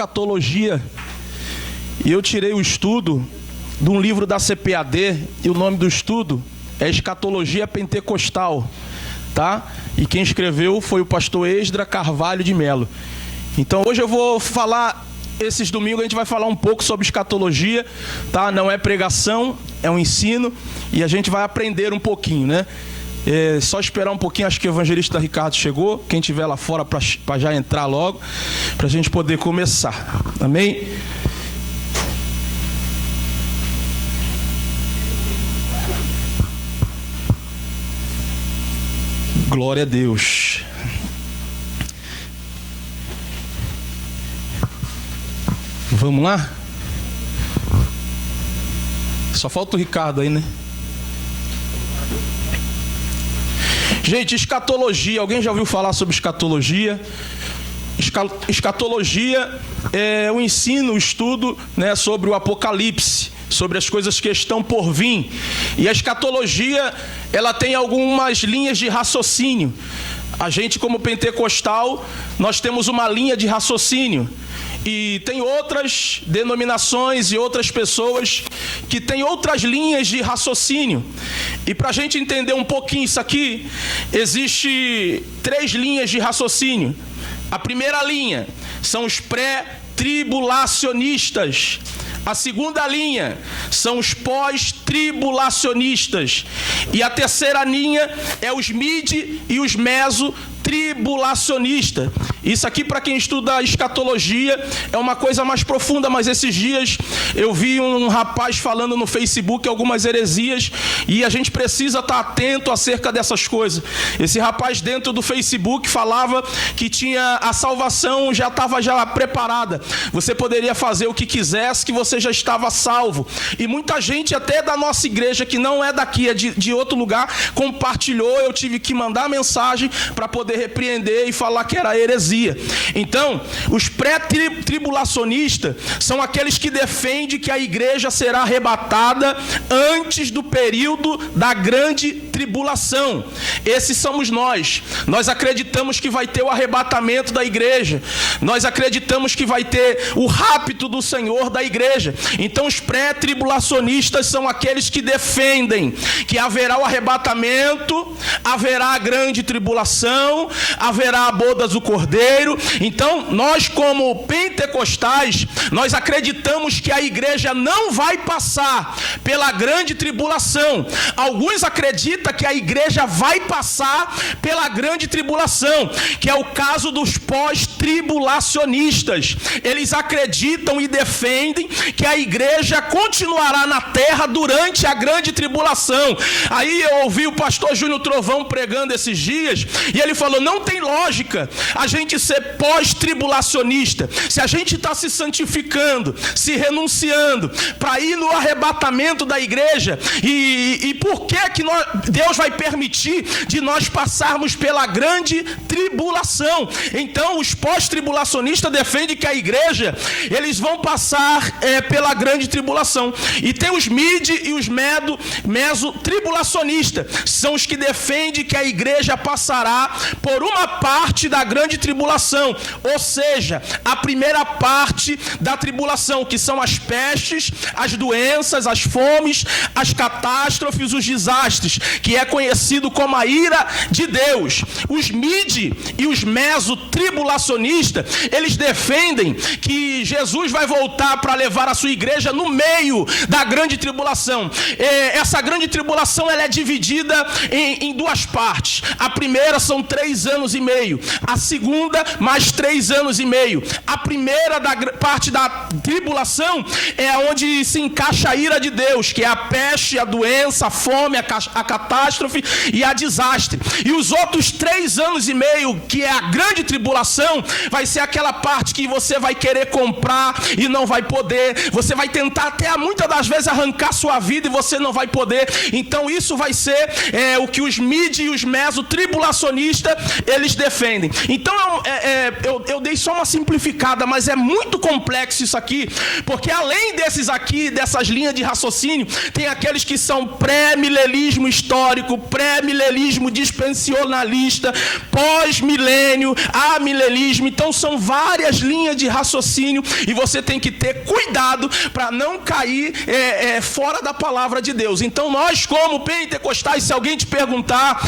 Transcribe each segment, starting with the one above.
escatologia. E eu tirei o estudo de um livro da CPAD, e o nome do estudo é Escatologia Pentecostal, tá? E quem escreveu foi o pastor Esdra Carvalho de Melo. Então hoje eu vou falar, esses domingos a gente vai falar um pouco sobre escatologia, tá? Não é pregação, é um ensino, e a gente vai aprender um pouquinho, né? É só esperar um pouquinho, acho que o evangelista Ricardo chegou, quem estiver lá fora para já entrar logo, para a gente poder começar, amém? Glória a Deus. Vamos lá? Só falta o Ricardo aí, né? Gente, escatologia. Alguém já ouviu falar sobre escatologia? Escatologia é o ensino, o estudo, né, sobre o Apocalipse, sobre as coisas que estão por vir. E a escatologia, ela tem algumas linhas de raciocínio. A gente, como pentecostal, nós temos uma linha de raciocínio. E tem outras denominações e outras pessoas que têm outras linhas de raciocínio. E para a gente entender um pouquinho isso aqui, existe 3 linhas de raciocínio. A primeira linha são os pré-tribulacionistas. A segunda linha são os pós-tribulacionistas. E a terceira linha é os mid e os meso-tribulacionistas. Isso aqui, para quem estuda escatologia, é uma coisa mais profunda, mas esses dias eu vi um rapaz falando no Facebook algumas heresias e a gente precisa estar atento acerca dessas coisas. Esse rapaz dentro do Facebook falava que tinha a salvação, já estava já preparada. Você poderia fazer o que quisesse, que você já estava salvo. E muita gente, até da nossa igreja, que não é daqui, é de outro lugar, compartilhou. Eu tive que mandar mensagem para poder repreender e falar que era heresia. Então, os pré-tribulacionistas são aqueles que defendem que a igreja será arrebatada antes do período da grande tribulação. Esses somos nós. Nós acreditamos que vai ter o arrebatamento da igreja. Nós acreditamos que vai ter o rapto do Senhor da igreja. Então, os pré-tribulacionistas são aqueles que defendem que haverá o arrebatamento, haverá a grande tribulação, haverá a boda do Cordeiro. Então, nós como pentecostais, nós acreditamos que a igreja não vai passar pela grande tribulação. Alguns acreditam que a igreja vai passar pela grande tribulação, que é o caso dos pós-tribulacionistas. Eles acreditam e defendem que a igreja continuará na terra durante a grande tribulação. Aí eu ouvi o pastor Júnior Trovão pregando esses dias, e ele falou, não tem lógica a gente ser pós-tribulacionista. Se a gente está se santificando, se renunciando para ir no arrebatamento da igreja, e por que Deus vai permitir de nós passarmos pela grande tribulação? Então os pós-tribulacionistas defendem que a igreja, eles vão passar pela grande tribulação. E tem os mid e os meso-tribulacionistas, são os que defendem que a igreja passará por uma parte da grande tribulação, ou seja, a primeira parte da tribulação, que são as pestes, as doenças, as fomes, as catástrofes, os desastres, que é conhecido como a ira de Deus. Os mid e os meso-tribulacionistas, eles defendem que Jesus vai voltar para levar a sua igreja no meio da grande tribulação. Essa grande tribulação, ela é dividida em 2 partes. A primeira são 3 anos e meio. A segunda, mais 3 anos e meio. A primeira parte da tribulação é onde se encaixa a ira de Deus, que é a peste, a doença, a fome, a catástrofe e a desastre. E os outros 3 anos e meio, que é a grande tribulação, vai ser aquela parte que você vai querer comprar e não vai poder. Você vai tentar até muitas das vezes arrancar sua vida e você não vai poder. Então isso vai ser o que os mid e os meso-tribulacionistas, eles defendem. Então eu dei só uma simplificada, mas é muito complexo isso aqui, porque além desses aqui, dessas linhas de raciocínio, tem aqueles que são pré-milenismo histórico, histórico, pré-milenismo dispensacionalista, pós-milênio, amilenismo. Então são várias linhas de raciocínio e você tem que ter cuidado para não cair fora da palavra de Deus. Então nós, como pentecostais, se alguém te perguntar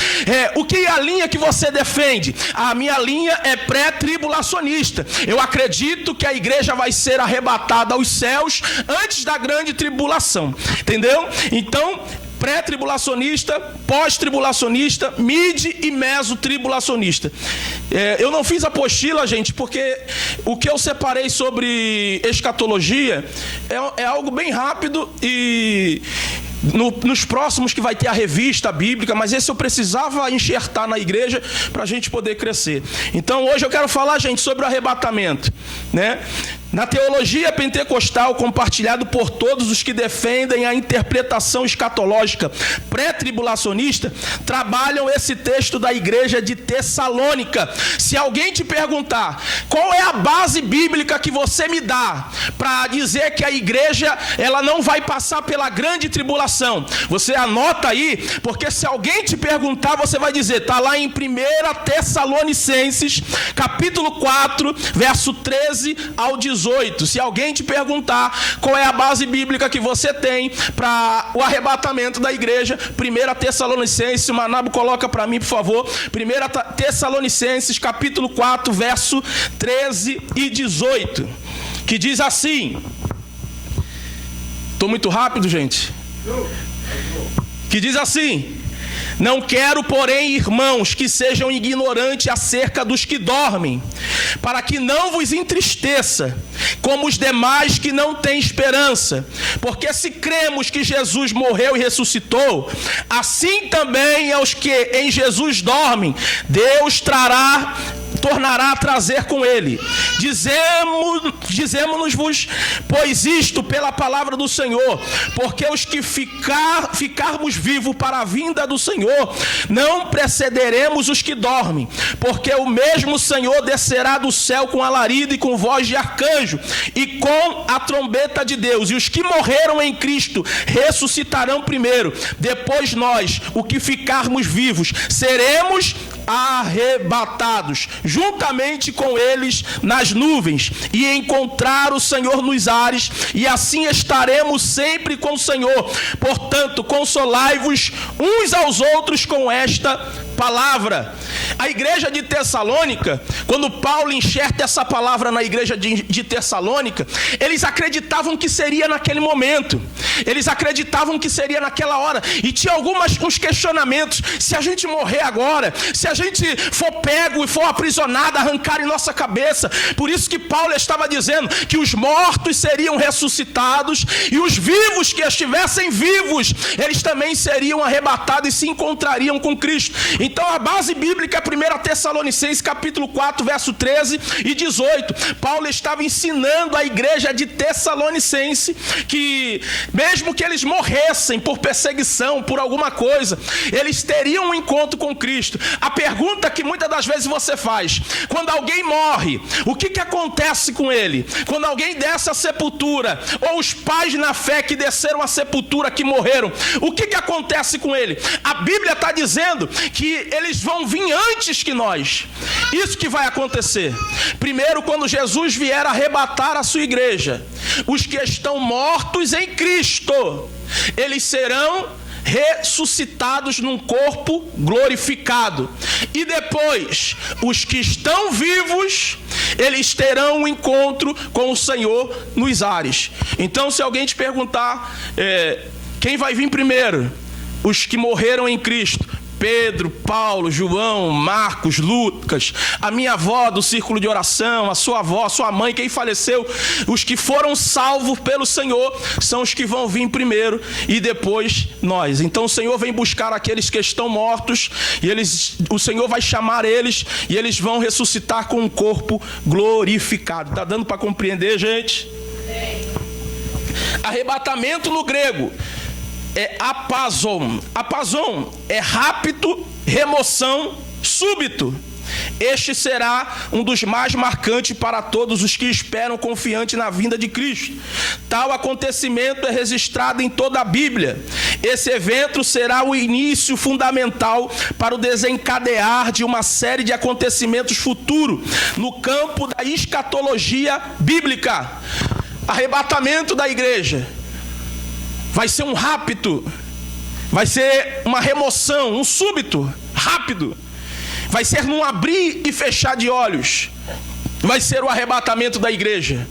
o que é a linha que você defende, a minha linha é pré-tribulacionista. Eu acredito que a igreja vai ser arrebatada aos céus antes da grande tribulação, entendeu? Então, pré-tribulacionista, pós-tribulacionista, mid e meso-tribulacionista. Eu não fiz apostila, gente, porque o que eu separei sobre escatologia é algo bem rápido e nos próximos que vai ter a revista bíblica, mas esse eu precisava enxertar na igreja para a gente poder crescer. Então hoje eu quero falar, gente, sobre o arrebatamento, né? Na teologia pentecostal, compartilhado por todos os que defendem a interpretação escatológica pré-tribulacionista, trabalham esse texto da igreja de Tessalônica. Se alguém te perguntar qual é a base bíblica que você me dá para dizer que a igreja ela não vai passar pela grande tribulação, você anota aí, porque se alguém te perguntar, você vai dizer, está lá em 1 Tessalonicenses, capítulo 4, verso 13 ao 18. Se alguém te perguntar qual é a base bíblica que você tem para o arrebatamento da igreja, 1 Tessalonicenses, o Manabo coloca para mim, por favor, 1 Tessalonicenses, capítulo 4, verso 13 e 18, que diz assim, estou muito rápido, gente, que diz assim: não quero, porém, irmãos, que sejam ignorantes acerca dos que dormem, para que não vos entristeça, como os demais que não têm esperança. Porque se cremos que Jesus morreu e ressuscitou, assim também aos que em Jesus dormem, Deus tornará a trazer com ele. Dizemos-vos, pois isto pela palavra do Senhor, porque os que ficarmos vivos para a vinda do Senhor, não precederemos os que dormem, porque o mesmo Senhor descerá do céu com alarido e com voz de arcanjo e com a trombeta de Deus, e os que morreram em Cristo ressuscitarão primeiro. Depois nós, o que ficarmos vivos, seremos arrebatados juntamente com eles nas nuvens e encontrar o Senhor nos ares, e assim estaremos sempre com o Senhor. Portanto, consolai-vos uns aos outros com esta palavra. A igreja de Tessalônica, quando Paulo enxerta essa palavra na igreja de Tessalônica, eles acreditavam que seria naquele momento, eles acreditavam que seria naquela hora, e tinha uns questionamentos: se a gente morrer agora, se a gente for pego e for aprisionado, arrancarem nossa cabeça. Por isso que Paulo estava dizendo que os mortos seriam ressuscitados e os vivos que estivessem vivos, eles também seriam arrebatados e se encontrariam com Cristo. Então a base bíblica é 1 Tessalonicenses capítulo 4, verso 13 e 18. Paulo estava ensinando a igreja de Tessalonicense que mesmo que eles morressem por perseguição, por alguma coisa, eles teriam um encontro com Cristo. A pergunta que muitas das vezes você faz: quando alguém morre, o que acontece com ele? Quando alguém desce à sepultura, ou os pais na fé que desceram à sepultura, que morreram, o que acontece com ele? A Bíblia está dizendo que eles vão vir antes que nós. Isso que vai acontecer. Primeiro, quando Jesus vier arrebatar a sua igreja, os que estão mortos em Cristo, eles serão ressuscitados num corpo glorificado. E depois, os que estão vivos, eles terão um encontro com o Senhor nos ares. Então, se alguém te perguntar quem vai vir primeiro, os que morreram em Cristo, Pedro, Paulo, João, Marcos, Lucas, a minha avó do círculo de oração, a sua avó, a sua mãe, quem faleceu, os que foram salvos pelo Senhor são os que vão vir primeiro e depois nós. Então o Senhor vem buscar aqueles que estão mortos e o Senhor vai chamar eles e eles vão ressuscitar com um corpo glorificado. Está dando para compreender, gente? Arrebatamento no grego é apazon. Apazon é rápido, remoção, súbito. Este será um dos mais marcantes para todos os que esperam confiante na vinda de Cristo. Tal acontecimento é registrado em toda a Bíblia. Esse evento será o início fundamental para o desencadear de uma série de acontecimentos futuros no campo da escatologia bíblica. Arrebatamento da igreja. Vai ser um rapto. Vai ser uma remoção, um súbito, rápido. Vai ser num abrir e fechar de olhos. Vai ser o arrebatamento da igreja.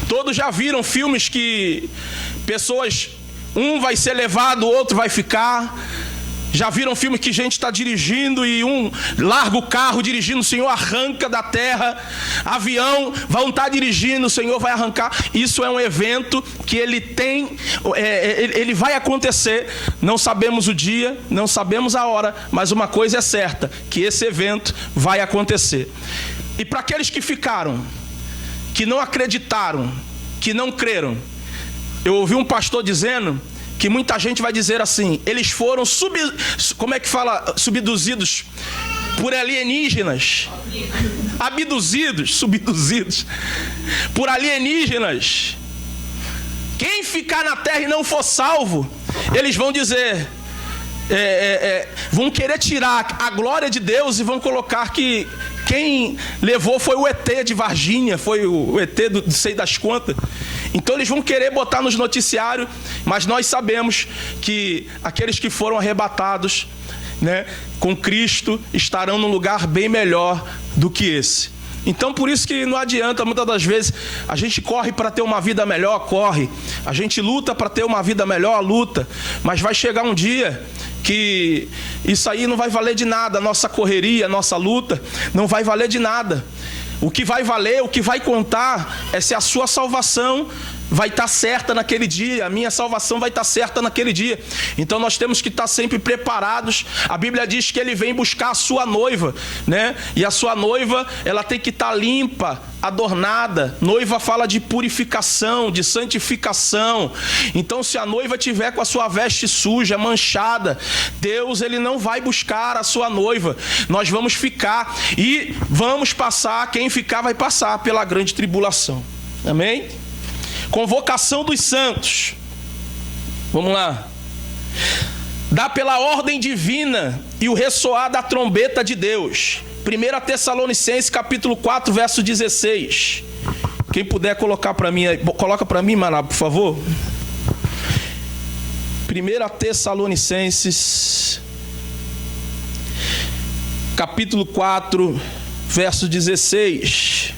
Todos já viram filmes que pessoas, um vai ser levado, o outro vai ficar. Já viram filme que gente está dirigindo e um larga o carro dirigindo, o Senhor arranca da terra. Avião, vão estar dirigindo, o Senhor vai arrancar. Isso é um evento que ele vai acontecer. Não sabemos o dia, não sabemos a hora, mas uma coisa é certa, que esse evento vai acontecer. E para aqueles que ficaram, que não acreditaram, que não creram, eu ouvi um pastor dizendo que muita gente vai dizer assim, eles foram subduzidos por alienígenas, subduzidos por alienígenas. Quem ficar na terra e não for salvo, eles vão dizer, vão querer tirar a glória de Deus e vão colocar que quem levou foi o ET de Varginha, foi o ET do sei das quantas. Então eles vão querer botar nos noticiários, mas nós sabemos que aqueles que foram arrebatados, né, com Cristo estarão num lugar bem melhor do que esse. Então por isso que não adianta, muitas das vezes, a gente corre para ter uma vida melhor, corre. A gente luta para ter uma vida melhor, luta. Mas vai chegar um dia que isso aí não vai valer de nada, a nossa correria, a nossa luta, não vai valer de nada. O que vai valer, o que vai contar é se a sua salvação vai estar certa naquele dia, a minha salvação vai estar certa naquele dia. Então nós temos que estar sempre preparados. A Bíblia diz que ele vem buscar a sua noiva, né? E a sua noiva, ela tem que estar limpa, adornada. Noiva fala de purificação, de santificação. Então se a noiva tiver com a sua veste suja, manchada, Deus, ele não vai buscar a sua noiva. Nós vamos ficar e vamos passar, quem ficar vai passar pela grande tribulação. Amém? Convocação dos santos. Vamos lá. Dá pela ordem divina e o ressoar da trombeta de Deus. 1 Tessalonicenses capítulo 4, verso 16. Quem puder colocar para mim, coloca para mim, Maná, por favor. 1 Tessalonicenses capítulo 4, verso 16.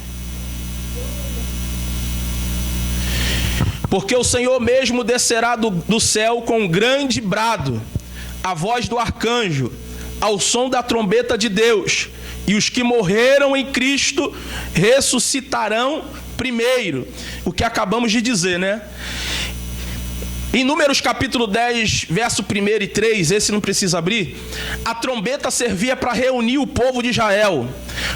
Porque o Senhor mesmo descerá do céu com um grande brado, a voz do arcanjo, ao som da trombeta de Deus, e os que morreram em Cristo ressuscitarão primeiro. O que acabamos de dizer, né? Em Números capítulo 10, verso 1 e 3, esse não precisa abrir, a trombeta servia para reunir o povo de Israel,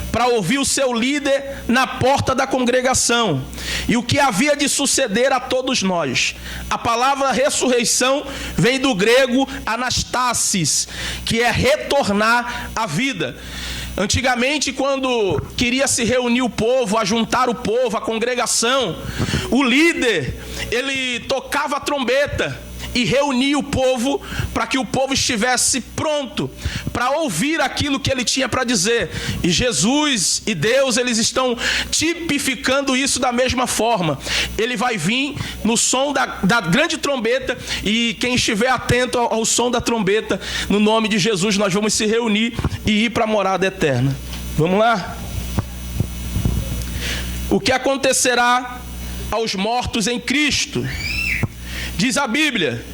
para ouvir o seu líder na porta da congregação, e o que havia de suceder a todos nós. A palavra ressurreição vem do grego anastasis, que é retornar à vida. Antigamente, quando queria se reunir o povo, ajuntar o povo, a congregação, o líder, ele tocava a trombeta e reunia o povo para que o povo estivesse pronto para ouvir aquilo que ele tinha para dizer. E Jesus e Deus, eles estão tipificando isso da mesma forma. Ele vai vir no som da grande trombeta, e quem estiver atento ao som da trombeta, no nome de Jesus, nós vamos se reunir e ir para a morada eterna. Vamos lá? O que acontecerá aos mortos em Cristo? Diz a Bíblia,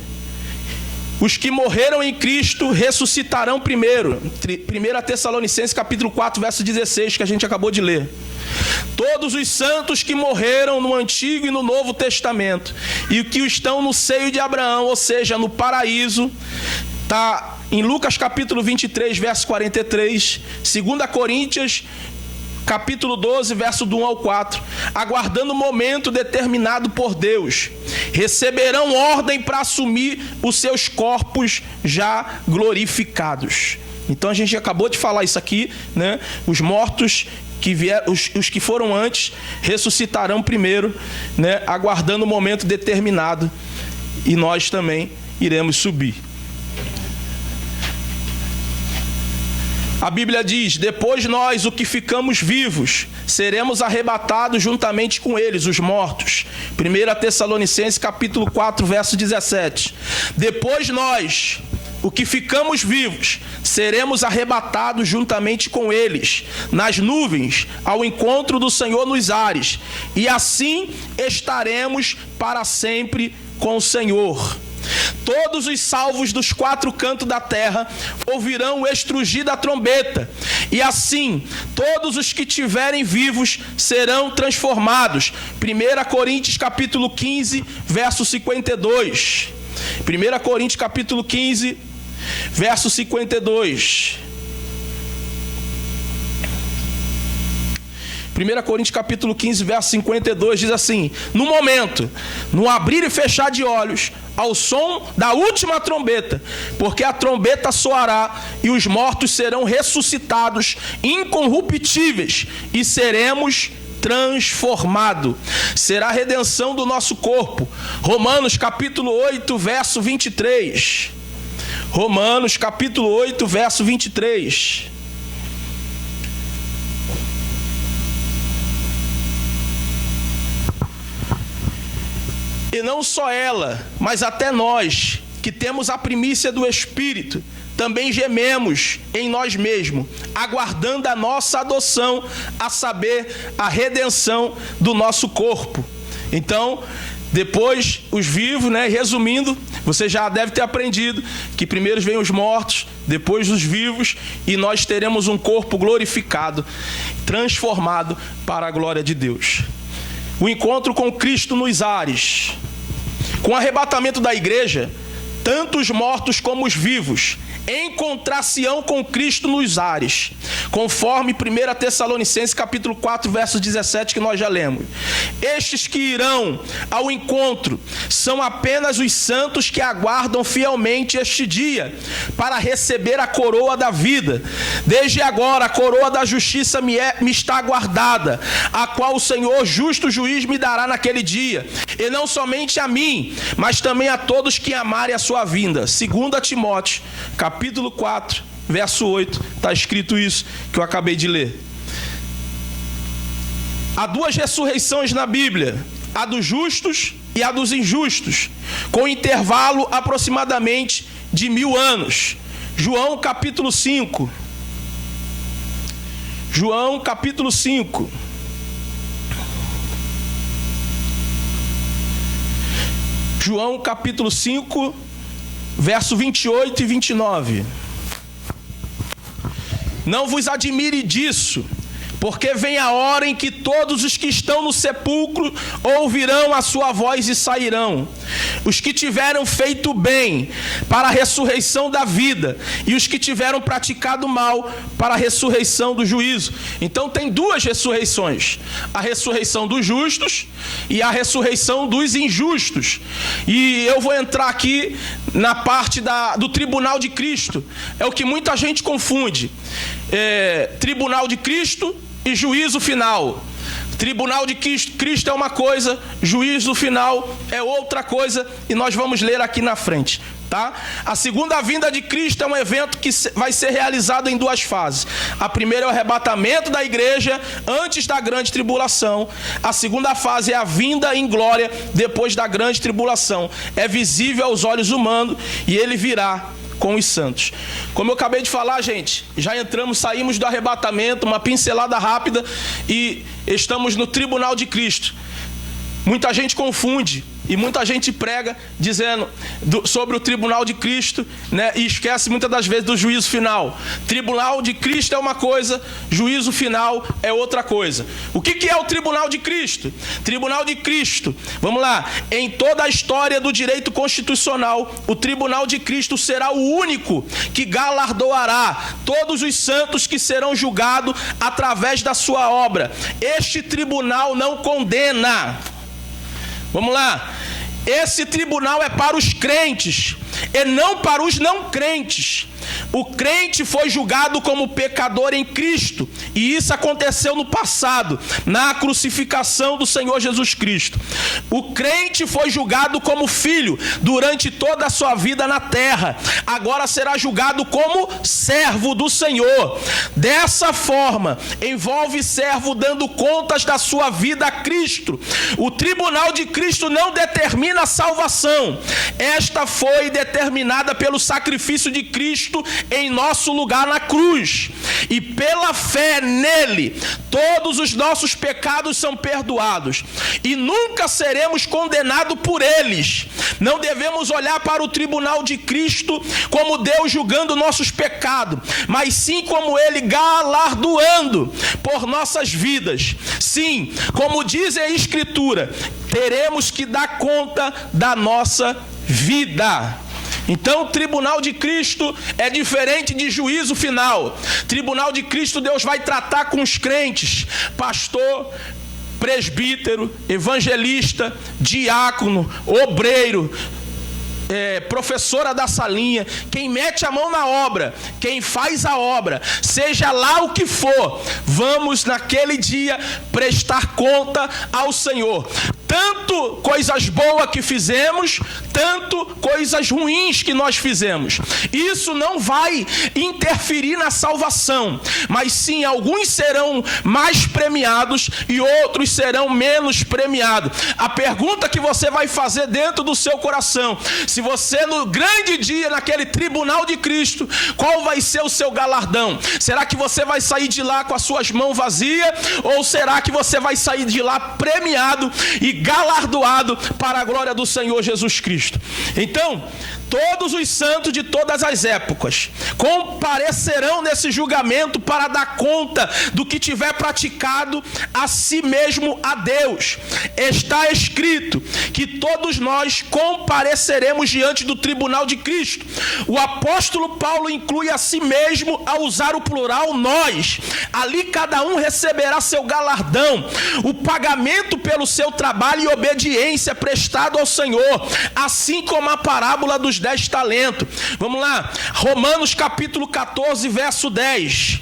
os que morreram em Cristo ressuscitarão primeiro. 1 Tessalonicenses capítulo 4, verso 16, que a gente acabou de ler. Todos os santos que morreram no Antigo e no Novo Testamento, e que estão no seio de Abraão, ou seja, no paraíso, está em Lucas capítulo 23, verso 43, 2 Coríntios capítulo 12, verso do 1 ao 4, aguardando o momento determinado por Deus, receberão ordem para assumir os seus corpos já glorificados. Então a gente acabou de falar isso aqui, né? Os mortos que vieram, os que foram antes, ressuscitarão primeiro, né? Aguardando o momento determinado. E nós também iremos subir. A Bíblia diz: depois nós, o que ficamos vivos, seremos arrebatados juntamente com eles, os mortos. 1 Tessalonicenses capítulo 4, verso 17. Depois nós, o que ficamos vivos, seremos arrebatados juntamente com eles, nas nuvens, ao encontro do Senhor nos ares, e assim estaremos para sempre com o Senhor. Todos os salvos dos 4 cantos da terra ouvirão o estrugir da trombeta, e assim todos os que tiverem vivos serão transformados. 1 Coríntios capítulo 15, verso 52. 1 Coríntios capítulo 15, verso 52. 1 Coríntios capítulo 15, verso 52 diz assim: no momento, no abrir e fechar de olhos, ao som da última trombeta, porque a trombeta soará e os mortos serão ressuscitados incorruptíveis e seremos transformados. Será a redenção do nosso corpo. Romanos capítulo 8, verso 23. Romanos capítulo 8, verso 23. E não só ela, mas até nós, que temos a primícia do Espírito, também gememos em nós mesmos, aguardando a nossa adoção, a saber, a redenção do nosso corpo. Então, depois os vivos, resumindo, você já deve ter aprendido que primeiro vêm os mortos, depois os vivos, e nós teremos um corpo glorificado, transformado para a glória de Deus. O encontro com Cristo nos ares. Com o arrebatamento da igreja, tanto os mortos como os vivos encontrar-se-ão com Cristo nos ares, conforme 1 Tessalonicenses capítulo 4, verso 17, que nós já lemos. Estes que irão ao encontro são apenas os santos que aguardam fielmente este dia para receber a coroa da vida. Desde agora a coroa da justiça me está guardada, a qual o Senhor justo juiz me dará naquele dia, e não somente a mim, mas também a todos que amarem a sua vinda. 2 Timóteo capítulo 4, verso 8, está escrito isso que eu acabei de ler. Há 2 ressurreições na Bíblia, a dos justos e a dos injustos, com intervalo aproximadamente de 1000 anos. João capítulo 5. João capítulo 5. João capítulo 5, verso 28 e 29. Não vos admire disso, porque vem a hora em que todos os que estão no sepulcro ouvirão a sua voz e sairão. Os que tiveram feito bem para a ressurreição da vida, e os que tiveram praticado mal para a ressurreição do juízo. Então tem 2 ressurreições: a ressurreição dos justos e a ressurreição dos injustos. E eu vou entrar aqui na parte do tribunal de Cristo. É o que muita gente confunde. Tribunal de Cristo e juízo final. Tribunal de Cristo é uma coisa, juízo final é outra coisa, e nós vamos ler aqui na frente, tá? A segunda vinda de Cristo é um evento que vai ser realizado em 2 fases. A primeira é o arrebatamento da igreja antes da grande tribulação. A segunda fase é a vinda em glória depois da grande tribulação. É visível aos olhos humanos e ele virá com os santos. Como eu acabei de falar, gente, já saímos do arrebatamento, uma pincelada rápida, e estamos no tribunal de Cristo. Muita gente confunde e muita gente prega dizendo sobre o tribunal de Cristo, e esquece muitas das vezes do juízo final. Tribunal de Cristo é uma coisa, juízo final é outra coisa. O que é o tribunal de Cristo? Tribunal de Cristo, vamos lá, em toda a história do direito constitucional, o tribunal de Cristo será o único que galardoará todos os santos que serão julgados através da sua obra. Este tribunal não condena. Vamos lá. Esse tribunal é para os crentes e não para os não crentes. O crente foi julgado como pecador em Cristo, e isso aconteceu no passado, na crucificação do Senhor Jesus Cristo. O crente foi julgado como filho durante toda a sua vida na terra, agora será julgado como servo do Senhor. Dessa forma, envolve servo dando contas da sua vida a Cristo. O tribunal de Cristo não determina a salvação, esta foi determinada pelo sacrifício de Cristo em nosso lugar na cruz, e pela fé nele, todos os nossos pecados são perdoados, e nunca seremos condenados por eles. Não devemos olhar para o tribunal de Cristo como Deus julgando nossos pecados, mas sim como ele galardoando por nossas vidas. Sim, como diz a Escritura, teremos que dar conta da nossa vida. Então, o tribunal de Cristo é diferente de juízo final. Tribunal de Cristo, Deus vai tratar com os crentes, pastor, presbítero, evangelista, diácono, obreiro, professora da salinha, quem mete a mão na obra, quem faz a obra, seja lá o que for, vamos naquele dia prestar conta ao Senhor. Tanto coisas boas que fizemos, tanto coisas ruins que nós fizemos. Isso não vai interferir na salvação, mas sim alguns serão mais premiados e outros serão menos premiados. A pergunta que você vai fazer dentro do seu coração: se você no grande dia, naquele tribunal de Cristo, qual vai ser o seu galardão? Será que você vai sair de lá com as suas mãos vazias, ou será que você vai sair de lá premiado e galardoado para a glória do Senhor Jesus Cristo? Então, todos os santos de todas as épocas comparecerão nesse julgamento para dar conta do que tiver praticado a si mesmo a Deus. Está escrito que todos nós compareceremos diante do tribunal de Cristo. O apóstolo Paulo inclui a si mesmo ao usar o plural nós. Ali cada um receberá seu galardão, o pagamento pelo seu trabalho e obediência prestado ao Senhor, assim como a parábola dos 10 talentos. Vamos lá, Romanos capítulo 14, verso 10.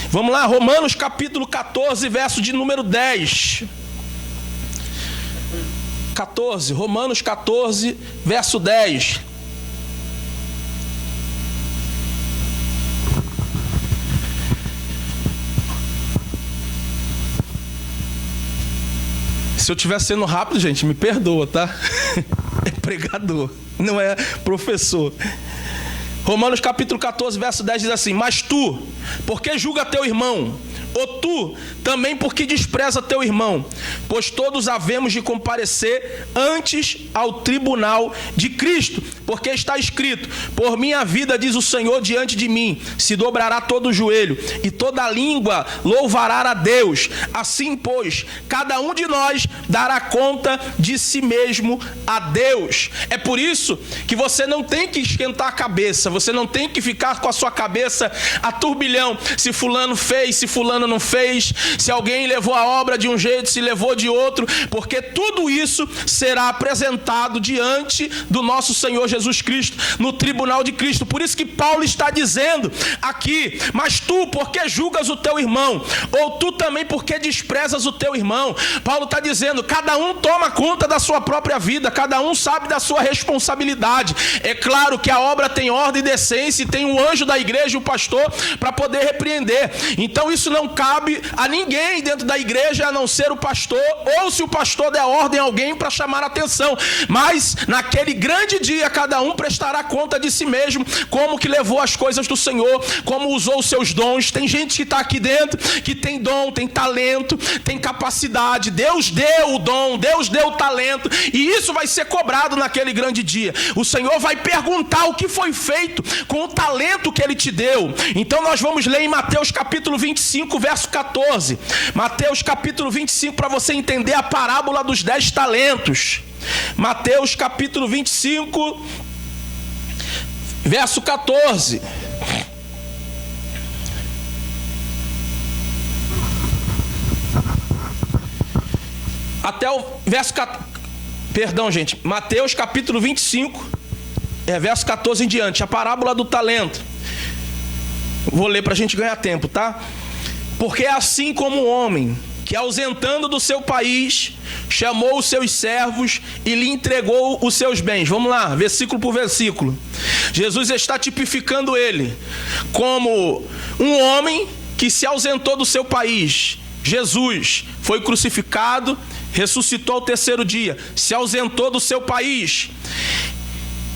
Vamos lá, Romanos capítulo 14, verso de número 10. 14, Romanos 14, verso 10. Se eu estiver sendo rápido, gente, me perdoa, tá? É pregador, não é professor. Romanos capítulo 14, verso 10 diz assim: mas tu, por que julga teu irmão? Ou tu, também porque despreza teu irmão? Pois todos havemos de comparecer antes ao tribunal de Cristo, porque está escrito: por minha vida, diz o Senhor, diante de mim se dobrará todo o joelho, e toda língua louvará a Deus. Assim, pois, cada um de nós dará conta de si mesmo a Deus. É por isso que você não tem que esquentar a cabeça, você não tem que ficar com a sua cabeça a turbilhão, se fulano fez, se fulano não fez, se alguém levou a obra de um jeito, se levou de outro, porque tudo isso será apresentado diante do nosso Senhor Jesus Cristo, no tribunal de Cristo. Por isso que Paulo está dizendo aqui: mas tu, por que julgas o teu irmão? Ou tu também, por que desprezas o teu irmão? Paulo está dizendo: cada um toma conta da sua própria vida, cada um sabe da sua responsabilidade. É claro que a obra tem ordem e decência, e tem um anjo da igreja, o pastor, para poder repreender. Então isso não cabe a ninguém dentro da igreja, a não ser o pastor, ou se o pastor der ordem a alguém para chamar a atenção. Mas naquele grande dia, cada um prestará conta de si mesmo, como que levou as coisas do Senhor, como usou os seus dons. Tem gente que está aqui dentro que tem dom, tem talento, tem capacidade. Deus deu o dom, Deus deu o talento, e isso vai ser cobrado naquele grande dia. O Senhor vai perguntar o que foi feito com o talento que Ele te deu. Então nós vamos ler em Mateus capítulo 25, verso 14. Mateus capítulo 25, para você entender a parábola dos 10 talentos. Mateus capítulo 25, verso 14. Até o verso... Perdão, gente. Mateus capítulo 25, verso 14 em diante, a parábola do talento. Vou ler para a gente ganhar tempo, tá? Porque é assim como um homem que, ausentando do seu país, chamou os seus servos e lhe entregou os seus bens. Vamos lá, versículo por versículo. Jesus está tipificando ele como um homem que se ausentou do seu país. Jesus foi crucificado, ressuscitou ao terceiro dia, se ausentou do seu país,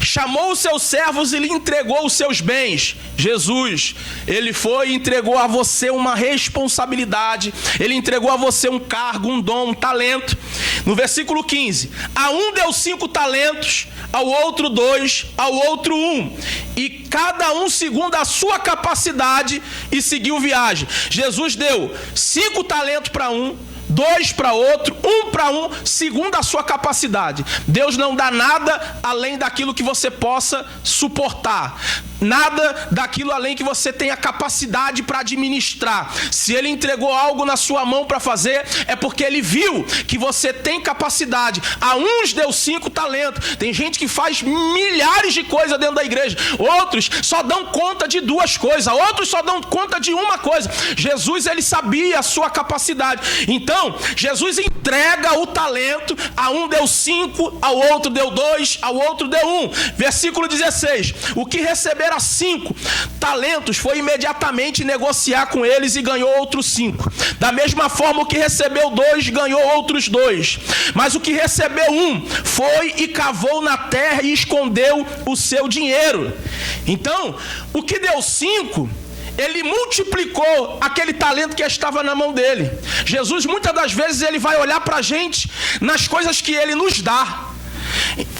chamou os seus servos e lhe entregou os seus bens. Jesus, ele foi e entregou a você uma responsabilidade, ele entregou a você um cargo, um dom, um talento. No versículo 15, a um deu 5 talentos, ao outro 2, ao outro 1, e cada um segundo a sua capacidade, e seguiu viagem. Jesus deu 5 talentos para um, 2 para outro, 1 para um, segundo a sua capacidade. Deus não dá nada além daquilo que você possa suportar. Nada daquilo além que você tenha capacidade para administrar. Se ele entregou algo na sua mão para fazer, é porque ele viu que você tem capacidade. A uns deu 5 talentos. Tem gente que faz milhares de coisas dentro da igreja. Outros só dão conta de 2 coisas. Outros só dão conta de uma coisa. Jesus, ele sabia a sua capacidade. Então, Jesus entrega o talento. A um deu 5, ao outro deu 2, ao outro deu 1. Versículo 16. O que receberá 5 talentos foi imediatamente negociar com eles e ganhou outros 5. Da mesma forma, o que recebeu 2 ganhou outros 2. Mas o que recebeu 1 foi e cavou na terra e escondeu o seu dinheiro. Então, o que deu 5, ele multiplicou aquele talento que estava na mão dele. Jesus, muitas das vezes, ele vai olhar para a gente nas coisas que ele nos dá.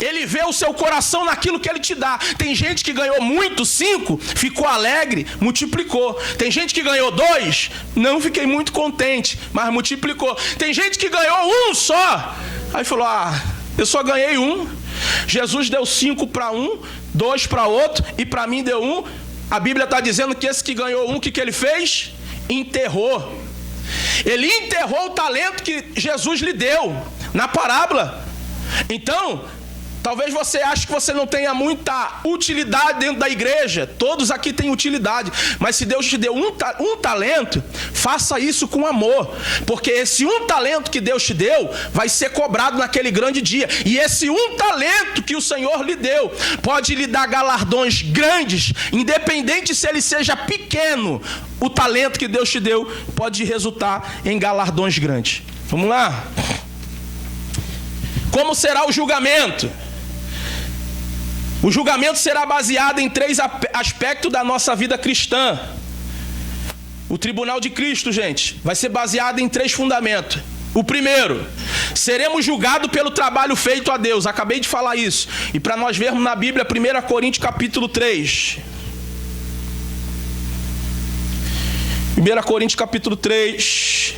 Ele vê o seu coração naquilo que ele te dá. Tem gente que ganhou muito, 5, ficou alegre, multiplicou. Tem gente que ganhou 2, não fiquei muito contente, mas multiplicou. Tem gente que ganhou 1 só, aí falou, eu só ganhei 1. Jesus deu 5 para um, 2 para outro, e para mim deu 1. A Bíblia está dizendo que esse que ganhou 1, o que ele fez? Enterrou. Ele enterrou o talento que Jesus lhe deu na parábola. Então, talvez você ache que você não tenha muita utilidade dentro da igreja. Todos aqui têm utilidade. Mas se Deus te deu um talento, faça isso com amor. Porque esse 1 talento que Deus te deu vai ser cobrado naquele grande dia. E esse 1 talento que o Senhor lhe deu pode lhe dar galardões grandes, independente se ele seja pequeno. O talento que Deus te deu pode resultar em galardões grandes. Vamos lá? Como será o julgamento? O julgamento será baseado em 3 aspectos da nossa vida cristã. O tribunal de Cristo, gente, vai ser baseado em 3 fundamentos. O primeiro, seremos julgados pelo trabalho feito a Deus. Acabei de falar isso. E para nós vermos na Bíblia, 1 Coríntios capítulo 3. 1 Coríntios capítulo 3.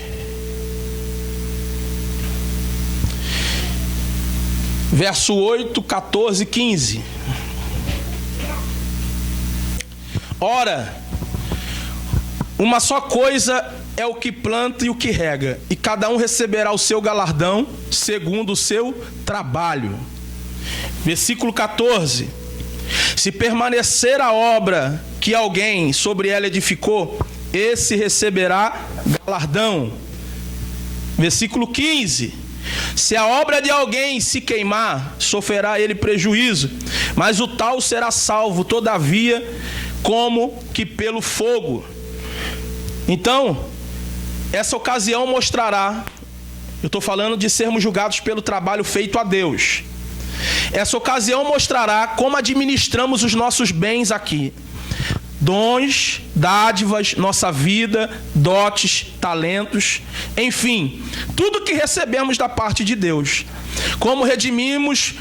Verso 8, 14, 15. Ora, uma só coisa é o que planta e o que rega, e cada um receberá o seu galardão segundo o seu trabalho. Versículo 14. Se permanecer a obra que alguém sobre ela edificou, esse receberá galardão. Versículo 15. Se a obra de alguém se queimar, sofrerá ele prejuízo, mas o tal será salvo, todavia, como que pelo fogo. Então, essa ocasião mostrará, eu estou falando de sermos julgados pelo trabalho feito a Deus. Essa ocasião mostrará como administramos os nossos bens aqui. Dons, dádivas, nossa vida, dotes, talentos, enfim, tudo que recebemos da parte de Deus. Como redimidos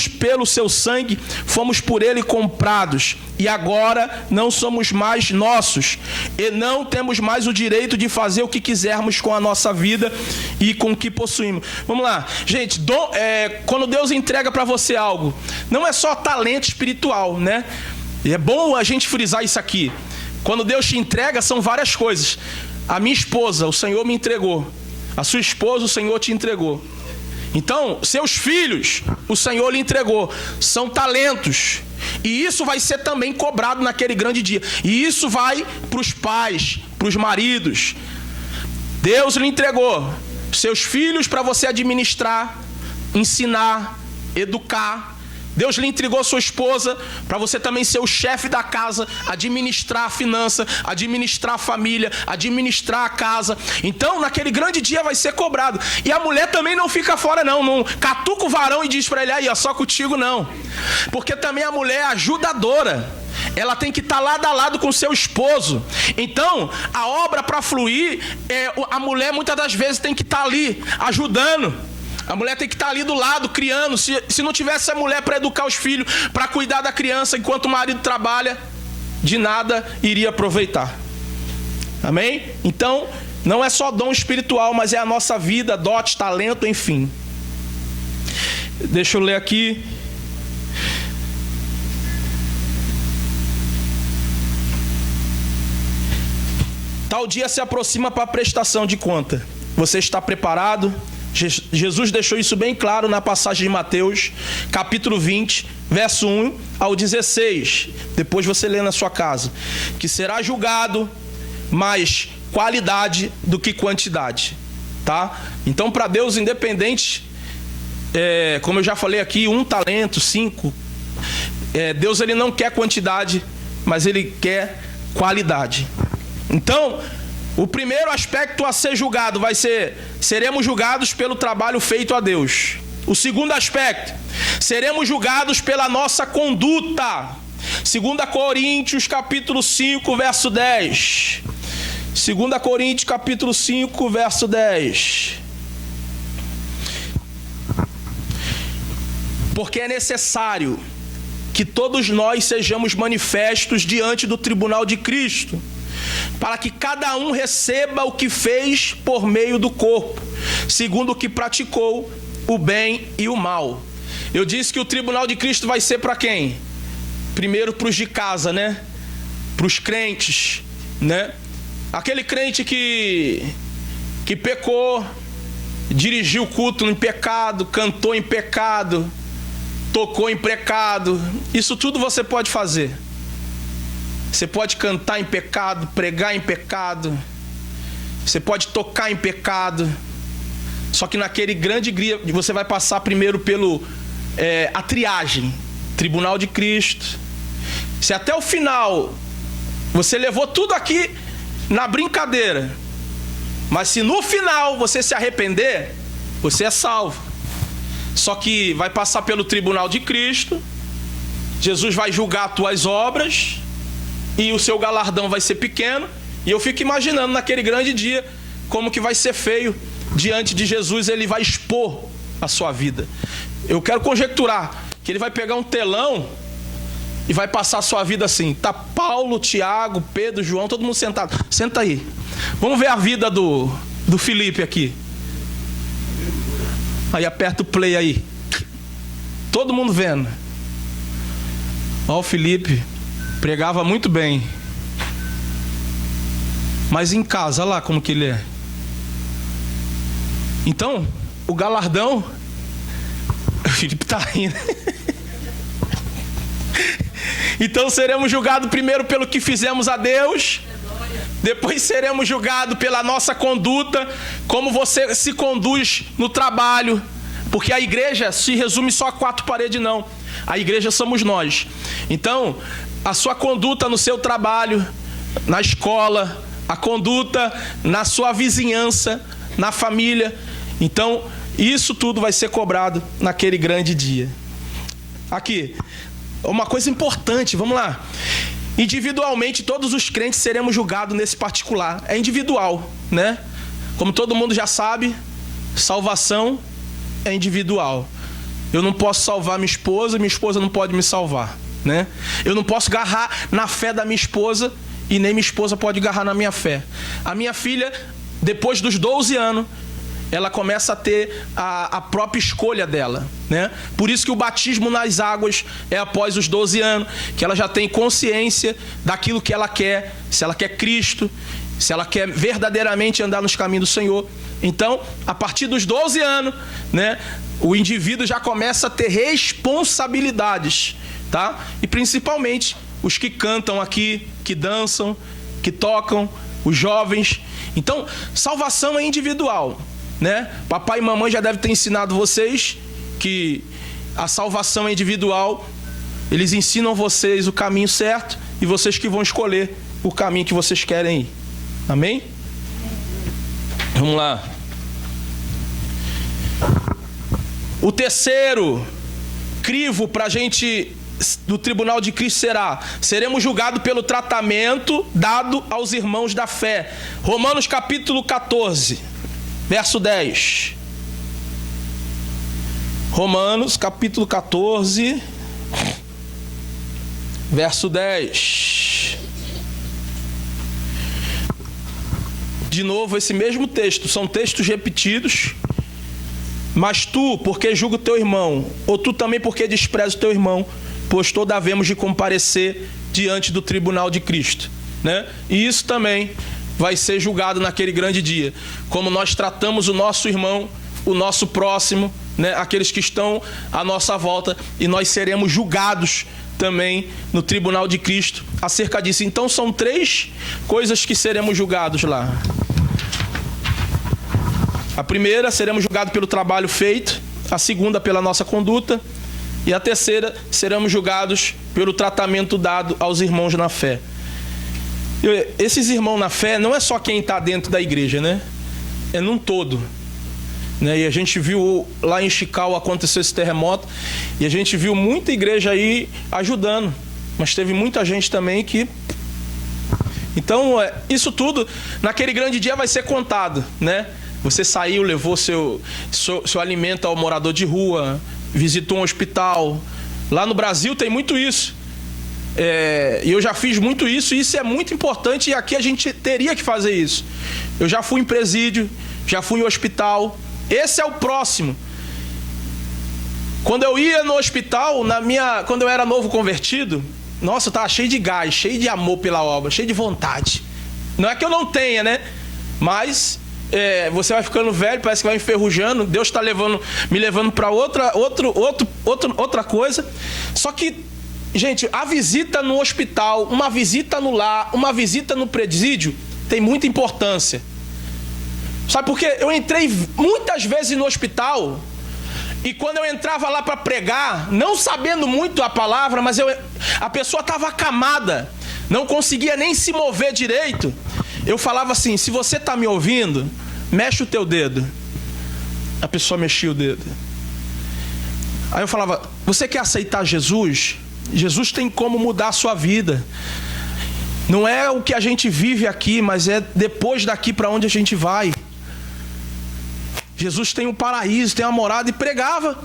pelo seu sangue, fomos por ele comprados, e agora não somos mais nossos, e não temos mais o direito de fazer o que quisermos com a nossa vida e com o que possuímos. Vamos lá, gente, quando Deus entrega para você algo, não é só talento espiritual, né? E é bom a gente frisar isso aqui. Quando Deus te entrega, são várias coisas. A minha esposa, o Senhor me entregou. A sua esposa, o Senhor te entregou. Então, seus filhos, o Senhor lhe entregou, são talentos. E isso vai ser também cobrado naquele grande dia. E isso vai para os pais, para os maridos. Deus lhe entregou seus filhos para você administrar, ensinar, educar. Deus lhe entregou sua esposa para você também ser o chefe da casa, administrar a finança, administrar a família, administrar a casa. Então, naquele grande dia vai ser cobrado. E a mulher também não fica fora, não. Não catuca o varão e diz para ele, aí, ó, só contigo não. Porque também a mulher é ajudadora. Ela tem que estar lado a lado com seu esposo. Então, a obra para fluir, a mulher muitas das vezes tem que estar ali, ajudando. A mulher tem que estar ali do lado, criando. Se não tivesse a mulher para educar os filhos, para cuidar da criança enquanto o marido trabalha, de nada iria aproveitar. Amém? Então, não é só dom espiritual, mas é a nossa vida, dote, talento, enfim. Deixa eu ler aqui. Tal dia se aproxima para a prestação de conta. Você está preparado? Jesus deixou isso bem claro na passagem de Mateus, capítulo 20, verso 1 ao 16. Depois você lê na sua casa. Que será julgado mais qualidade do que quantidade. Tá? Então, para Deus, independente, como eu já falei aqui, 1 talento, 5. Deus ele não quer quantidade, mas ele quer qualidade. Então, o primeiro aspecto a ser julgado vai ser: seremos julgados pelo trabalho feito a Deus. O segundo aspecto, seremos julgados pela nossa conduta. 2 Coríntios capítulo 5, verso 10. 2 Coríntios capítulo 5, verso 10. Porque é necessário que todos nós sejamos manifestos diante do tribunal de Cristo, para que cada um receba o que fez por meio do corpo, segundo o que praticou, o bem e o mal. Eu disse que o tribunal de Cristo vai ser para quem? Primeiro para os de casa, né? Para os crentes, né? Aquele crente que pecou, dirigiu o culto em pecado, cantou em pecado, tocou em pecado. Isso tudo você pode fazer. Você pode cantar em pecado, pregar em pecado. Você pode tocar em pecado. Só que naquele grande dia você vai passar primeiro pelo a triagem, Tribunal de Cristo. Se até o final você levou tudo aqui na brincadeira, mas se no final você se arrepender, você é salvo. Só que vai passar pelo Tribunal de Cristo. Jesus vai julgar as tuas obras e o seu galardão vai ser pequeno. E eu fico imaginando naquele grande dia como que vai ser feio diante de Jesus. Ele vai expor a sua vida. Eu quero conjecturar que ele vai pegar um telão e vai passar a sua vida assim. Tá Paulo, Tiago, Pedro, João, todo mundo sentado. Senta aí. Vamos ver a vida do Felipe aqui. Aí aperta o play aí. Todo mundo vendo. Ó, o Felipe pregava muito bem. Mas em casa, olha lá como que ele é. Então, o galardão... O Felipe tá rindo. Então seremos julgados primeiro pelo que fizemos a Deus. Depois seremos julgados pela nossa conduta, como você se conduz no trabalho. Porque a igreja se resume só a 4 paredes, não. A igreja somos nós. Então, a sua conduta no seu trabalho, na escola, a conduta na sua vizinhança, na família. Então, isso tudo vai ser cobrado naquele grande dia. Aqui, uma coisa importante, vamos lá. Individualmente, todos os crentes seremos julgados nesse particular. É individual, né? Como todo mundo já sabe, salvação é individual. Eu não posso salvar minha esposa não pode me salvar, né? Eu não posso agarrar na fé da minha esposa e nem minha esposa pode agarrar na minha fé. A minha filha, depois dos 12 anos, ela começa a ter a própria escolha dela, né? Por isso que o batismo nas águas é após os 12 anos, que ela já tem consciência daquilo que ela quer, se ela quer Cristo, se ela quer verdadeiramente andar nos caminhos do Senhor. Então, a partir dos 12 anos, né, o indivíduo já começa a ter responsabilidades, tá? E principalmente os que cantam aqui, que dançam, que tocam, os jovens. Então, salvação é individual, né? Papai e mamãe já devem ter ensinado vocês que a salvação é individual. Eles ensinam vocês o caminho certo e vocês que vão escolher o caminho que vocês querem ir. Amém? Vamos lá. O terceiro crivo para a gente do tribunal de Cristo seremos julgados pelo tratamento dado aos irmãos da fé. Romanos capítulo 14, verso 10. Romanos capítulo 14, verso 10. De novo esse mesmo texto, são textos repetidos. Mas tu, porque julga o teu irmão, ou tu também porque despreza o teu irmão, pois todos havemos de comparecer diante do tribunal de Cristo, né? E isso também vai ser julgado naquele grande dia, como nós tratamos o nosso irmão, o nosso próximo, né? Aqueles que estão à nossa volta, e nós seremos julgados também no tribunal de Cristo acerca disso. Então são 3 coisas que seremos julgados lá. A primeira, seremos julgados pelo trabalho feito. A segunda, pela nossa conduta. E a terceira, seremos julgados pelo tratamento dado aos irmãos na fé. Esses irmãos na fé não é só quem está dentro da igreja, né? É num todo, né? E a gente viu lá em Chicago aconteceu esse terremoto, e a gente viu muita igreja aí ajudando, mas teve muita gente também que... Então, isso tudo, naquele grande dia vai ser contado, né? Você saiu, levou seu alimento ao morador de rua, visitou um hospital. Lá no Brasil tem muito isso. E eu já fiz muito isso, e isso é muito importante, e aqui a gente teria que fazer isso. Eu já fui em presídio, já fui em hospital. Esse é o próximo. Quando eu ia no hospital, quando eu era novo convertido, nossa, eu estava cheio de gás, cheio de amor pela obra, cheio de vontade. Não é que eu não tenha, né? Mas... você vai ficando velho, parece que vai enferrujando. Deus está me levando para outra coisa. Só que, gente, a visita no hospital, uma visita no lar, uma visita no presídio tem muita importância. Sabe por quê? Eu entrei muitas vezes no hospital, e quando eu entrava lá para pregar, não sabendo muito a palavra, mas a pessoa estava acamada, não conseguia nem se mover direito. Eu falava assim: se você está me ouvindo, mexe o teu dedo. A pessoa mexia o dedo. Aí eu falava: você quer aceitar Jesus? Jesus tem como mudar a sua vida. Não é o que a gente vive aqui, mas é depois daqui para onde a gente vai. Jesus tem um paraíso, tem uma morada, e pregava.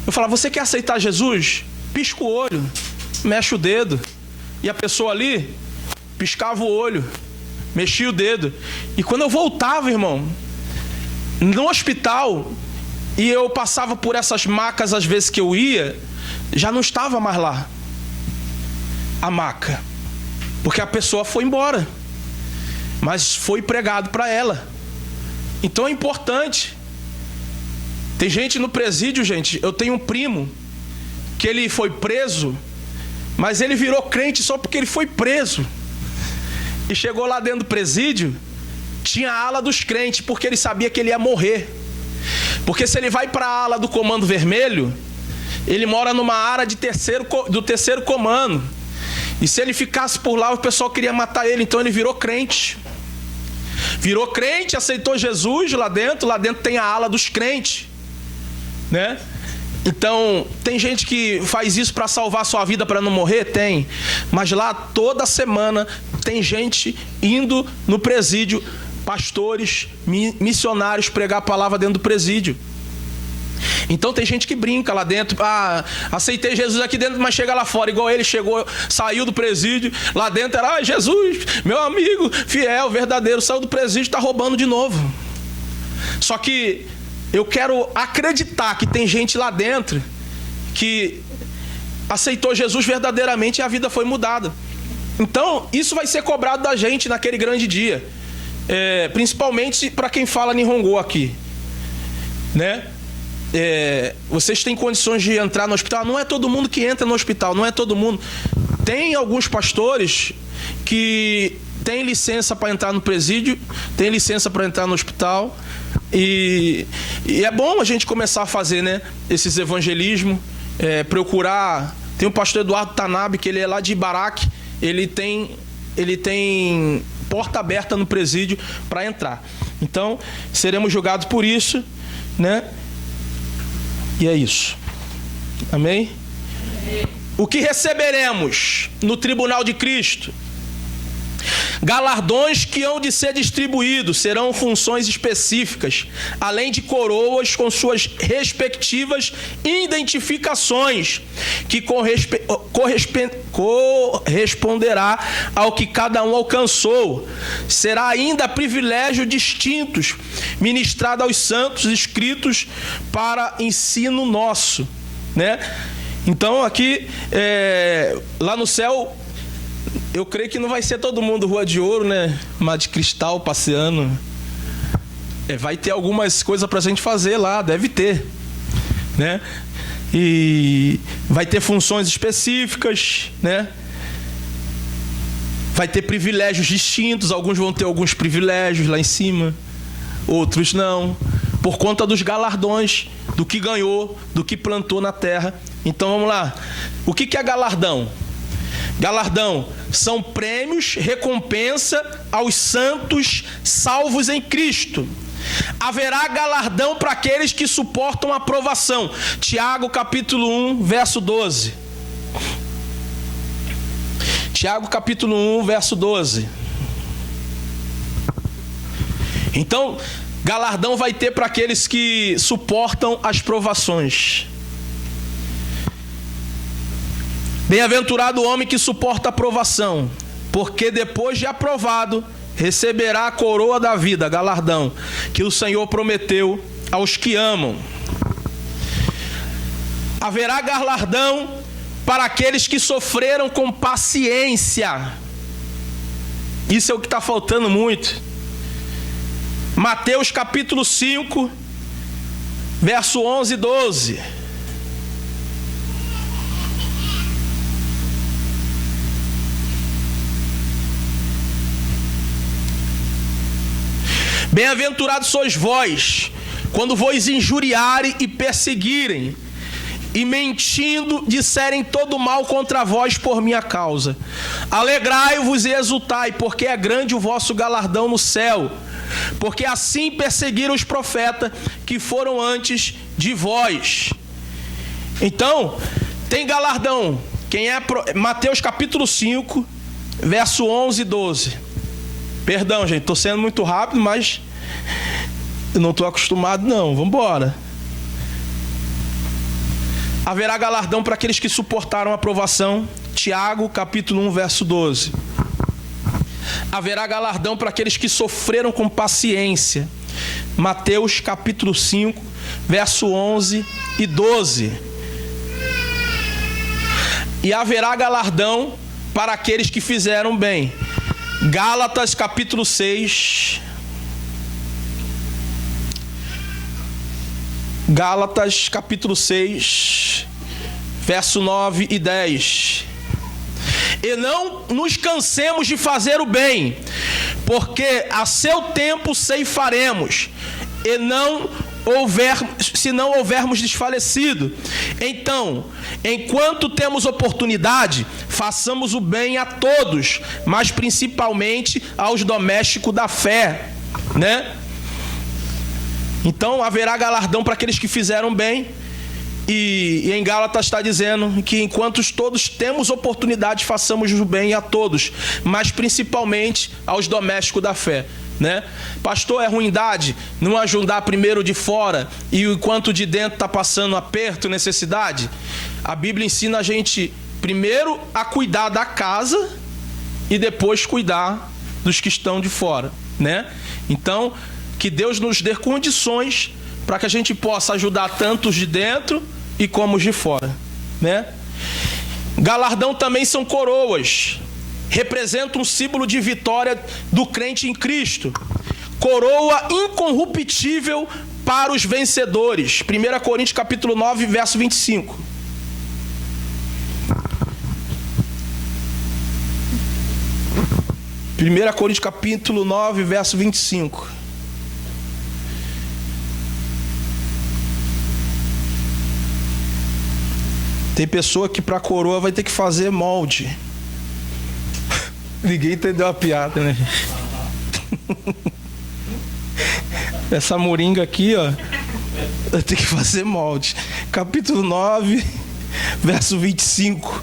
Eu falava: você quer aceitar Jesus? Pisca o olho, mexe o dedo. E a pessoa ali piscava o olho, mexia o dedo. E quando eu voltava, irmão, no hospital, e eu passava por essas macas às vezes que eu ia, já não estava mais lá a maca, porque a pessoa foi embora, mas foi pregado para ela. Então é importante. Tem gente no presídio, gente, eu tenho um primo que ele foi preso, mas ele virou crente só porque ele foi preso. E chegou lá dentro do presídio, tinha a ala dos crentes, porque ele sabia que ele ia morrer. Porque se ele vai para a ala do comando vermelho, ele mora numa área do terceiro comando. E se ele ficasse por lá, o pessoal queria matar ele. Então ele virou crente. Virou crente, aceitou Jesus lá dentro. Lá dentro tem a ala dos crentes, né? Então, tem gente que faz isso para salvar a sua vida, para não morrer? Tem. Mas lá, toda semana, tem gente indo no presídio, pastores, missionários, pregar a palavra dentro do presídio. Então, tem gente que brinca lá dentro. Ah, aceitei Jesus aqui dentro, mas chega lá fora. Igual ele chegou, saiu do presídio. Lá dentro era: Jesus, meu amigo, fiel, verdadeiro, saiu do presídio, está roubando de novo. Só que eu quero acreditar que tem gente lá dentro que aceitou Jesus verdadeiramente e a vida foi mudada. Então, isso vai ser cobrado da gente naquele grande dia. principalmente para quem fala Nihongo aqui, né? Vocês têm condições de entrar no hospital? Não é todo mundo que entra no hospital, não é todo mundo. Tem alguns pastores que têm licença para entrar no presídio, tem licença para entrar no hospital, e é bom a gente começar a fazer, né, esses evangelismos, procurar. Tem o pastor Eduardo Tanabe, que ele é lá de Ibaraque, ele tem porta aberta no presídio para entrar. Então, seremos julgados por isso, né? E é isso. Amém? O que receberemos no tribunal de Cristo? Galardões que hão de ser distribuídos, serão funções específicas, além de coroas com suas respectivas identificações, que corresponderá ao que cada um alcançou. Será ainda privilégio distintos, ministrado aos santos, escritos para ensino nosso, né? Então aqui, lá no céu, eu creio que não vai ser todo mundo rua de ouro, né? Mas de cristal passeando. Vai ter algumas coisas pra gente fazer lá, deve ter, né? E vai ter funções específicas, né? Vai ter privilégios distintos, alguns vão ter alguns privilégios lá em cima, outros não, por conta dos galardões, do que ganhou, do que plantou na terra. Então vamos lá. O que é galardão? Galardão são prêmios, recompensa aos santos salvos em Cristo. Haverá galardão para aqueles que suportam a provação. Tiago capítulo 1, verso 12. Tiago capítulo 1, verso 12. Então, galardão vai ter para aqueles que suportam as provações. Bem-aventurado o homem que suporta a provação, porque depois de aprovado, receberá a coroa da vida, galardão, que o Senhor prometeu aos que amam. Haverá galardão para aqueles que sofreram com paciência. Isso é o que está faltando muito. Mateus capítulo 5, verso 11 e 12. Bem-aventurados sois vós, quando vos injuriarem e perseguirem, e mentindo disserem todo mal contra vós por minha causa. Alegrai-vos e exultai, porque é grande o vosso galardão no céu, porque assim perseguiram os profetas que foram antes de vós. Então, tem galardão. Mateus capítulo 5, verso 11 e 12. Perdão, gente, estou sendo muito rápido, mas eu não estou acostumado, não. Vamos embora. Haverá galardão para aqueles que suportaram a provação. Tiago, capítulo 1, verso 12. Haverá galardão para aqueles que sofreram com paciência. Mateus, capítulo 5, verso 11 e 12. E haverá galardão para aqueles que fizeram bem. Gálatas capítulo 6. Gálatas capítulo 6, verso 9 e 10. E não nos cansemos de fazer o bem, porque a seu tempo ceifaremos, e se não houvermos desfalecido. Então, enquanto temos oportunidade, façamos o bem a todos, mas principalmente aos domésticos da fé, né? Então haverá galardão para aqueles que fizeram bem. E em Gálatas está dizendo que enquanto todos temos oportunidade, façamos o bem a todos, mas principalmente aos domésticos da fé, né? Pastor, é ruindade não ajudar primeiro de fora e enquanto de dentro está passando aperto, necessidade? A Bíblia ensina a gente primeiro a cuidar da casa e depois cuidar dos que estão de fora, né? Então, que Deus nos dê condições para que a gente possa ajudar tanto os de dentro e como os de fora, né? Galardão também são coroas. Representa um símbolo de vitória do crente em Cristo. coroa incorruptível para os vencedores. 1 Coríntios capítulo 9, verso 25. Primeira Coríntios capítulo 9, verso 25. Tem pessoa que para coroa vai ter que fazer molde. Ninguém entendeu a piada, né? Essa moringa aqui, ó, vai ter que fazer molde. Capítulo 9, verso 25.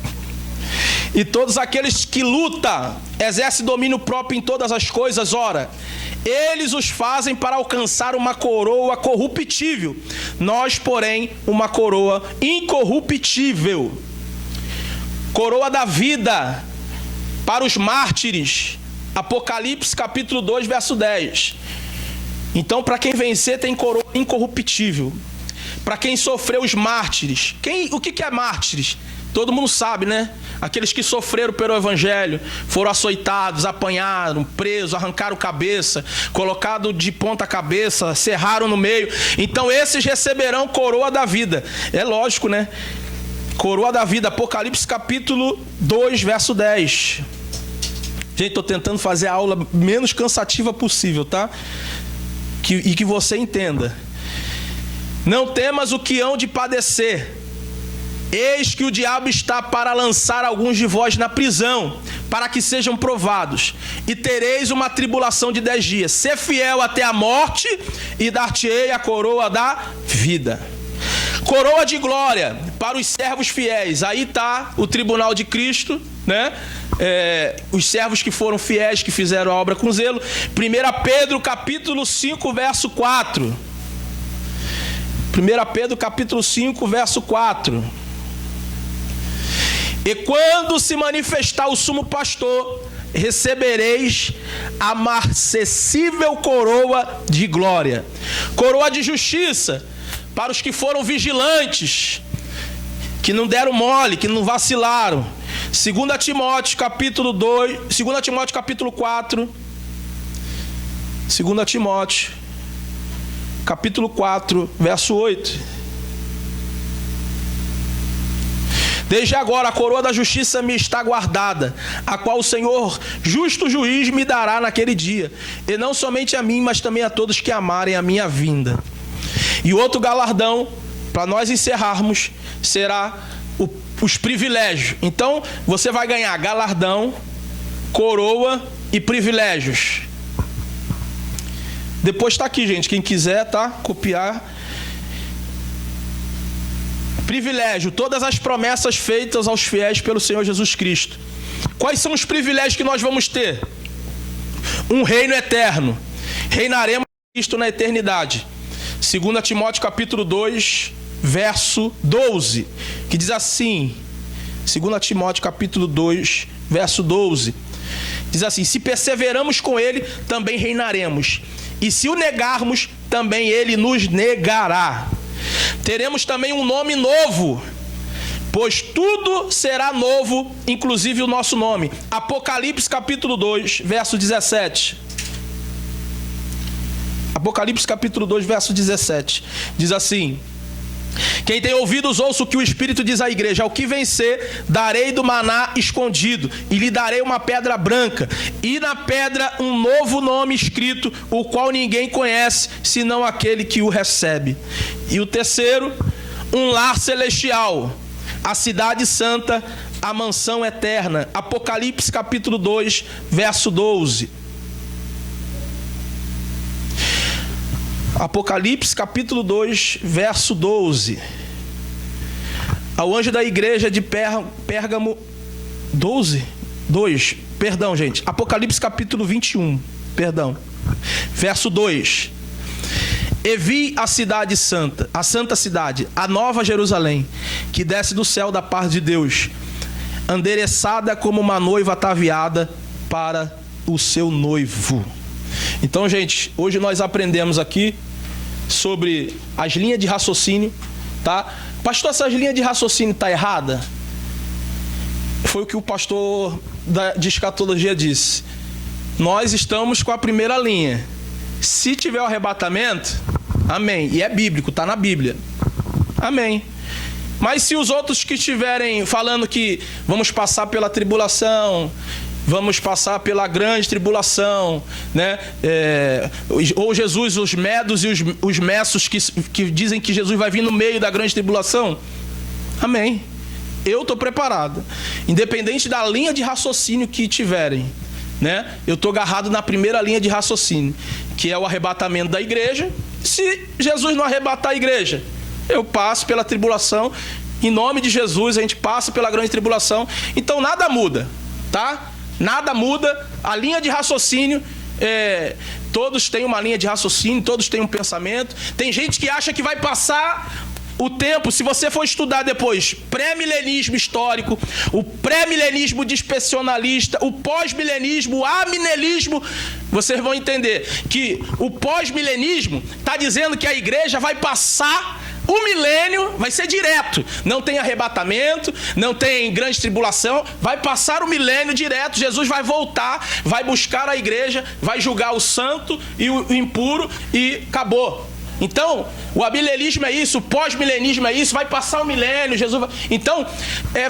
E todos aqueles que lutam, exercem domínio próprio em todas as coisas, ora, eles os fazem para alcançar uma coroa corruptível. Nós, porém, uma coroa incorruptível. Coroa da vida para os mártires. Apocalipse capítulo 2, verso 10. Então, para quem vencer, tem coroa incorruptível. Para quem sofreu os mártires. O que é mártires? Todo mundo sabe, né? Aqueles que sofreram pelo evangelho, foram açoitados, apanharam, presos, arrancaram cabeça, colocados de ponta cabeça, serraram no meio. Então esses receberão coroa da vida. É lógico, né? Coroa da vida, Apocalipse capítulo 2, verso 10. Gente, estou tentando fazer a aula menos cansativa possível, tá? E que você entenda. Não temas o que hão de padecer. Eis que o diabo está para lançar alguns de vós na prisão, para que sejam provados, e tereis uma tribulação de 10 dias. Ser fiel até a morte, e dar-te-ei a coroa da vida. Coroa de glória para os servos fiéis. Aí está o tribunal de Cristo, né? Os servos que foram fiéis, que fizeram a obra com zelo. 1 Pedro capítulo 5, verso 4. 1 Pedro capítulo 5, verso 4. E quando se manifestar o sumo pastor, recebereis a marcessível coroa de glória. Coroa de justiça para os que foram vigilantes, que não deram mole, que não vacilaram. 2 Timóteo capítulo 2, 2 Timóteo capítulo 4. 2 Timóteo capítulo 4, verso 8. Desde agora a coroa da justiça me está guardada, a qual o Senhor, justo juiz, me dará naquele dia. E não somente a mim, mas também a todos que amarem a minha vinda. E outro galardão, para nós encerrarmos, será os privilégios. Então, você vai ganhar galardão, coroa e privilégios. Depois está aqui, gente. Quem quiser, tá? Copiar. Privilégio, todas as promessas feitas aos fiéis pelo Senhor Jesus Cristo. Quais são os privilégios que nós vamos ter? Um reino eterno. Reinaremos com Cristo na eternidade. 2 Timóteo capítulo 2, verso 12, que diz assim, 2 Timóteo capítulo 2, verso 12, diz assim: se perseveramos com ele, também reinaremos, e se o negarmos, também ele nos negará. Teremos também um nome novo, pois tudo será novo, inclusive o nosso nome. Apocalipse capítulo 2, verso 17. Apocalipse capítulo 2, verso 17. Diz assim: quem tem ouvidos, ouça o que o Espírito diz à igreja. Ao que vencer, darei do maná escondido, e lhe darei uma pedra branca, e na pedra um novo nome escrito, o qual ninguém conhece, senão aquele que o recebe. E o terceiro, um lar celestial, a cidade santa, a mansão eterna. Apocalipse capítulo 2, verso 12. Apocalipse capítulo 2, verso 12. Ao anjo da igreja de Pérgamo, 12? 2, perdão, gente. Apocalipse capítulo 21, perdão. Verso 2. E vi a cidade santa, a santa cidade, a nova Jerusalém, que desce do céu da parte de Deus, endereçada como uma noiva ataviada para o seu noivo. Então, gente, hoje nós aprendemos aqui sobre as linhas de raciocínio, tá? Pastor, essas linhas de raciocínio tá errada? Foi o que o pastor de escatologia disse. Nós estamos com a primeira linha. Se tiver o arrebatamento, amém. E é bíblico, está na Bíblia. Amém. Mas se os outros que estiverem falando que vamos passar pela tribulação, vamos passar pela grande tribulação, né? Ou Jesus, os medos e os messos que dizem que Jesus vai vir no meio da grande tribulação, amém. Eu estou preparado. Independente da linha de raciocínio que tiverem, né? Eu estou agarrado na primeira linha de raciocínio, que é o arrebatamento da igreja. Se Jesus não arrebatar a igreja, eu passo pela tribulação. Em nome de Jesus, a gente passa pela grande tribulação. Então nada muda, tá? Nada muda. A linha de raciocínio, todos têm uma linha de raciocínio, todos têm um pensamento. Tem gente que acha que vai passar o tempo, se você for estudar depois pré-milenismo histórico, o pré-milenismo dispensacionalista, o pós-milenismo, o amilenismo, vocês vão entender que o pós-milenismo está dizendo que a igreja vai passar o milênio, vai ser direto, não tem arrebatamento, não tem grande tribulação, vai passar o milênio direto. Jesus vai voltar, vai buscar a igreja, vai julgar o santo e o impuro e acabou. Então, o amilenismo é isso, o pós-milenismo é isso, vai passar o milênio, Jesus vai... Então,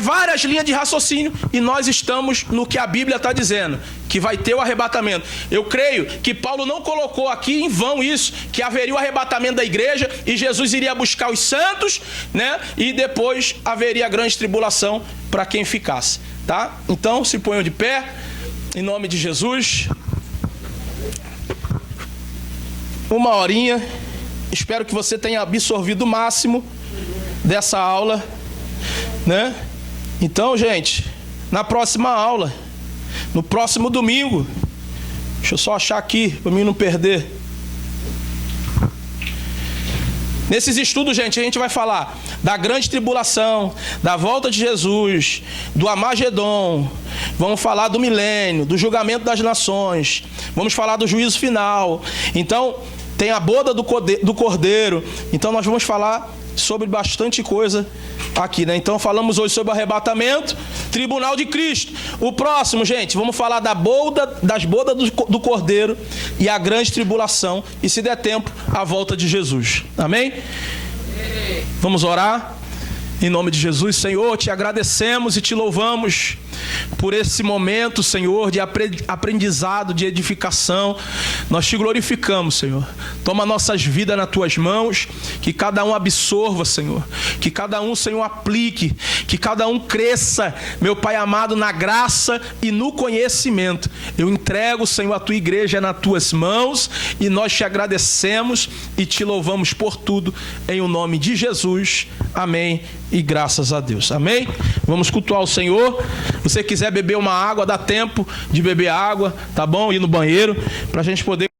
várias linhas de raciocínio, e nós estamos no que a Bíblia está dizendo, que vai ter o arrebatamento. Eu creio que Paulo não colocou aqui em vão isso, que haveria o arrebatamento da igreja e Jesus iria buscar os santos, né? E depois haveria a grande tribulação para quem ficasse, tá? Então, se ponham de pé, em nome de Jesus. Uma horinha. Espero que você tenha absorvido o máximo dessa aula, né? Então, gente, na próxima aula, no próximo domingo, deixa eu só achar aqui para mim não perder. Nesses estudos, gente, a gente vai falar da grande tribulação, da volta de Jesus, do Armagedon, vamos falar do milênio, do julgamento das nações, vamos falar do juízo final. Então, tem a boda do Cordeiro. Então nós vamos falar sobre bastante coisa aqui, né? Então falamos hoje sobre o arrebatamento, tribunal de Cristo. O próximo, gente, vamos falar das bodas do Cordeiro e a grande tribulação. E se der tempo, a volta de Jesus. Amém? Vamos orar. Em nome de Jesus, Senhor, te agradecemos e te louvamos por esse momento, Senhor, de aprendizado, de edificação. Nós te glorificamos, Senhor. Toma nossas vidas nas tuas mãos, que cada um absorva, Senhor. Que cada um, Senhor, aplique, que cada um cresça, meu Pai amado, na graça e no conhecimento. Eu entrego, Senhor, a tua igreja nas tuas mãos e nós te agradecemos e te louvamos por tudo, em o nome de Jesus. Amém. E graças a Deus. Amém? Vamos cultuar o Senhor. Se você quiser beber uma água, dá tempo de beber água, tá bom? Ir no banheiro, pra gente poder